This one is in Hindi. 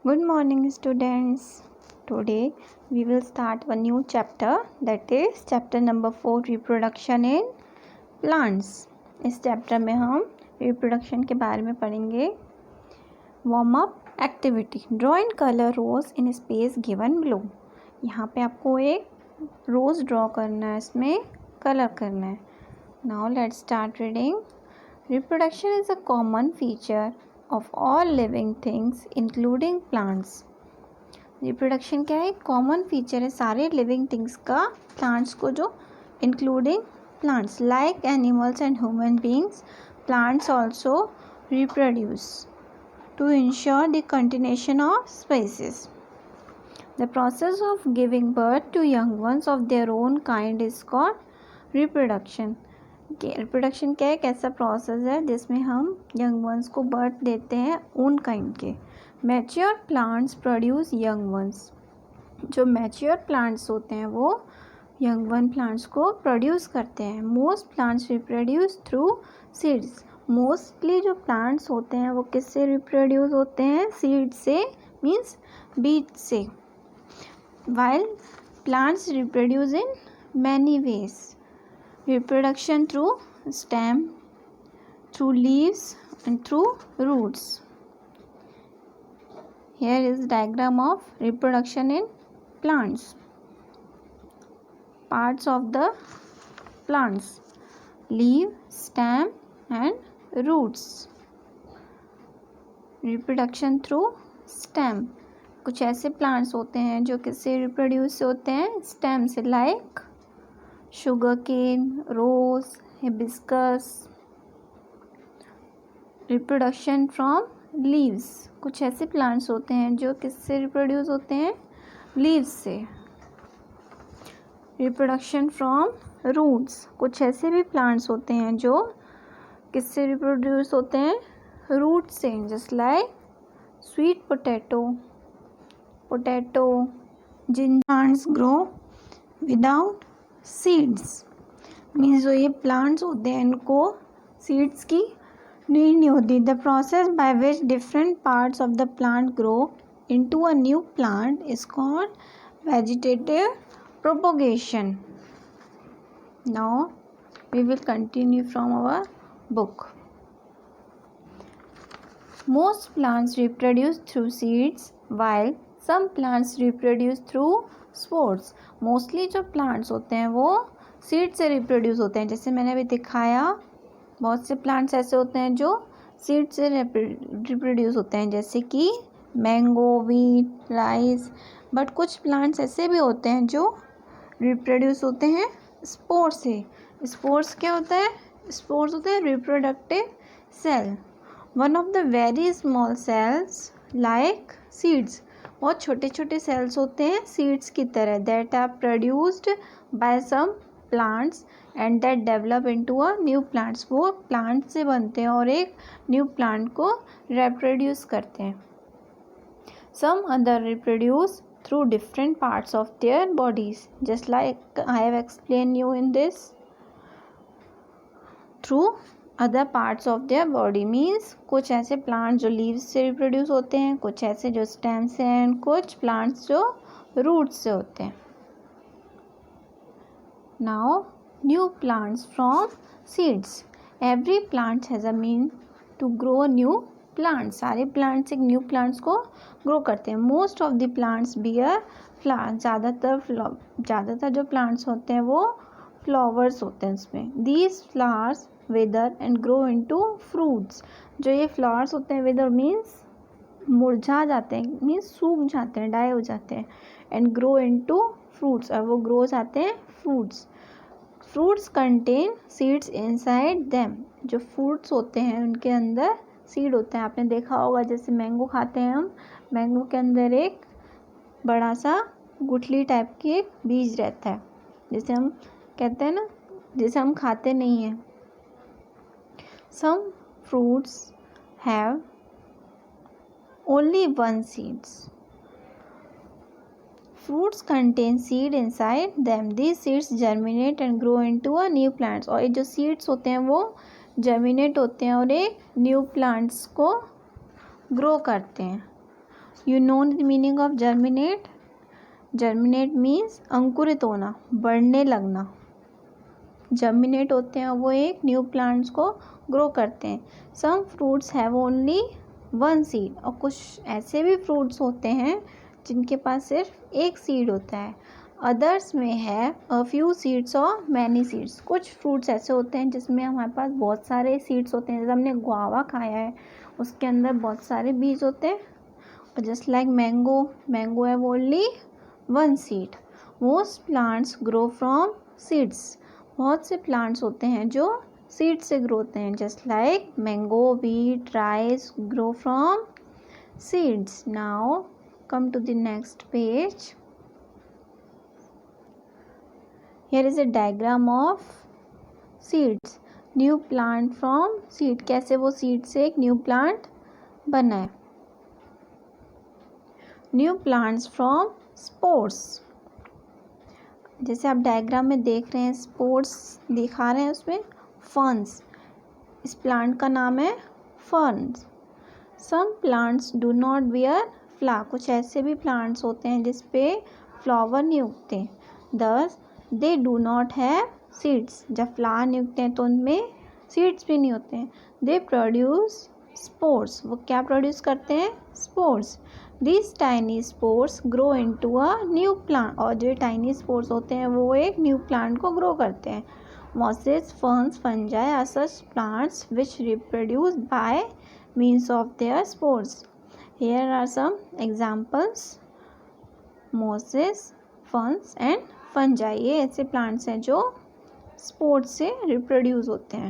Good morning, students. Today we will start a new chapter, that is chapter number 4, reproduction in plants. इस चैप्टर में हम रिप्रोडक्शन के बारे में पढ़ेंगे. Warm up activity. Draw in colour rose in space given below. यहाँ पे आपको एक रोज ड्रॉ करना है, इसमें कलर करना है. Now let's start reading. Reproduction is a common feature of all living things including plants. Reproduction क्या है? कॉमन फीचर है सारे लिविंग थिंग्स का, प्लांट्स को जो including plants. Like animals and human beings, plants also reproduce to ensure the continuation of species. The process of giving birth to young ones of their own kind is called reproduction. Reproduction क्या है? एक ऐसा प्रोसेस है जिसमें हम यंग वंस को बर्थ देते हैं ओन काइंड के. Mature plants produce young ones. जो मैच्योर प्लांट्स होते हैं वो यंग वन प्लांट्स को प्रोड्यूस करते हैं. Most plants reproduce through seeds. Mostly जो प्लांट्स होते हैं वो किससे रिप्रोड्यूस होते हैं? सीड से, मीन्स बीज से. While plants reproduce in many ways. Reproduction through stem, through leaves and through roots. Here is diagram of reproduction in plants. Parts of the plants: leaf, stem and roots. Reproduction through stem. कुछ ऐसे प्लांट्स होते हैं जो किससे रिप्रोड्यूस होते हैं? स्टेम से. Like sugar cane, rose, hibiscus. Reproduction from leaves. कुछ ऐसे प्लांट्स होते हैं जो किससे रिप्रोड्यूस होते हैं? लीव्स से. Reproduction from roots. कुछ ऐसे भी प्लांट्स होते हैं जो किससे रिप्रोड्यूस होते हैं? रूट से. जस्ट लाइक स्वीट पोटैटो, जिन plants grow without seeds. Means जो ये प्लांट्स होते हैं इनको सीड्स की नीड नहीं होती. The process by which different parts of the plant grow into a new plant is called vegetative propagation. Now we will continue from our book. Most plants reproduce through seeds while some plants reproduce through spores. Mostly जो प्लांट्स होते हैं वो सीड से रिप्रोड्यूस होते हैं. जैसे मैंने अभी दिखाया, बहुत से प्लांट्स ऐसे होते हैं जो सीड से रिप्रोड्यूस होते हैं, जैसे कि मैंगो, वीट, राइस. बट कुछ प्लांट्स ऐसे भी होते हैं जो रिप्रोड्यूस होते हैं स्पोर से. स्पोर्स क्या होता है? स्पोर्स होते हैं reproductive cell. One of the very small cells like seeds. बहुत छोटे छोटे सेल्स होते हैं सीड्स की तरह. That are produced by some plants and that develop into a new plants. वो प्लांट से बनते हैं और एक न्यू प्लांट को रिप्रोड्यूस करते हैं. Some other reproduce through different parts of their bodies, just like I have explain you in this. Through other parts of their body means कुछ ऐसे प्लांट्स जो लीव्स से रिप्रोड्यूस होते हैं, कुछ ऐसे जो स्टेम से हैं, कुछ प्लांट्स जो रूट्स से होते हैं. Now new plants from seeds. Every plant has a mean to grow new plants. सारे प्लांट्स एक न्यू प्लांट्स को ग्रो करते हैं. Most of the plants bear flowers. ज़्यादातर जो प्लांट्स होते हैं वो फ्लावर्स होते हैं उसमें. These flowers wither and grow into fruits. जो ये फ्लावर्स होते हैं, विदर मीन्स मुरझा जाते हैं, मीन्स सूख जाते हैं, डाई हो जाते हैं. एंड ग्रो इनटू फ्रूट्स, और वो ग्रो जाते हैं fruits. Fruits contain seeds inside them. जो फ्रूट्स होते हैं उनके अंदर सीड होते हैं. आपने देखा होगा, जैसे मैंगो खाते हैं हम, मैंगो के अंदर एक बड़ा सा गुठली टाइप की एक बीज रहता है, जिसे हम कहते हैं ना, जिसे हम खाते नहीं हैं. Some fruits have only one seeds. Fruits contain seed inside them. These seeds germinate and grow into a new plants. और ये जो seeds होते हैं वो germinate होते हैं और एक new plants को grow करते हैं. You know the meaning of germinate? Germinate means अंकुरित होना, बढ़ने लगना। जर्मिनेट होते हैं वो एक न्यू प्लांट्स को ग्रो करते हैं। Some fruits have only one seed, और कुछ ऐसे भी फ्रूट्स होते हैं जिनके पास सिर्फ एक सीड होता है। अदर्स में है अ फ्यू सीड्स और मैनी सीड्स, कुछ फ्रूट्स ऐसे होते हैं जिसमें हमारे पास बहुत सारे सीड्स होते हैं। जैसे हमने गुआवा खाया है, उसके अंदर बहुत सारे बीज होते हैं। और just like mango have only one seed. Most plants grow from seeds, बहुत से प्लांट्स होते हैं जो सीड से ग्रो होते हैं। Just like mango, wheat, rice grow from seeds. Now come to the next page. Here is a diagram of seeds. New plant from seed. कैसे वो seed से एक new plant बना है. New plants from spores. जैसे आप डायग्राम में देख रहे हैं, स्पोर्स दिखा रहे हैं उसमें फर्न्स. इस प्लांट का नाम है ferns. Some plants do not bear flower. कुछ ऐसे भी प्लांट्स होते हैं जिसपे फ्लावर नहीं उगते. दस they do not have seeds. जब फ्लावर नहीं उगते हैं तो उनमें सीड्स भी नहीं होते हैं. They produce spores. वो क्या प्रोड्यूस करते हैं? Spores. This tiny spores grow into a new plant. और जो टाइनी स्पोर्स होते हैं वो एक न्यू प्लांट को ग्रो करते हैं. Mosses, ferns, fungi are such plants which reproduce by means of their spores. Here are some examples. Mosses, ferns and fungi, ये ऐसे प्लांट्स हैं जो स्पोर्स से रिप्रोड्यूस होते हैं.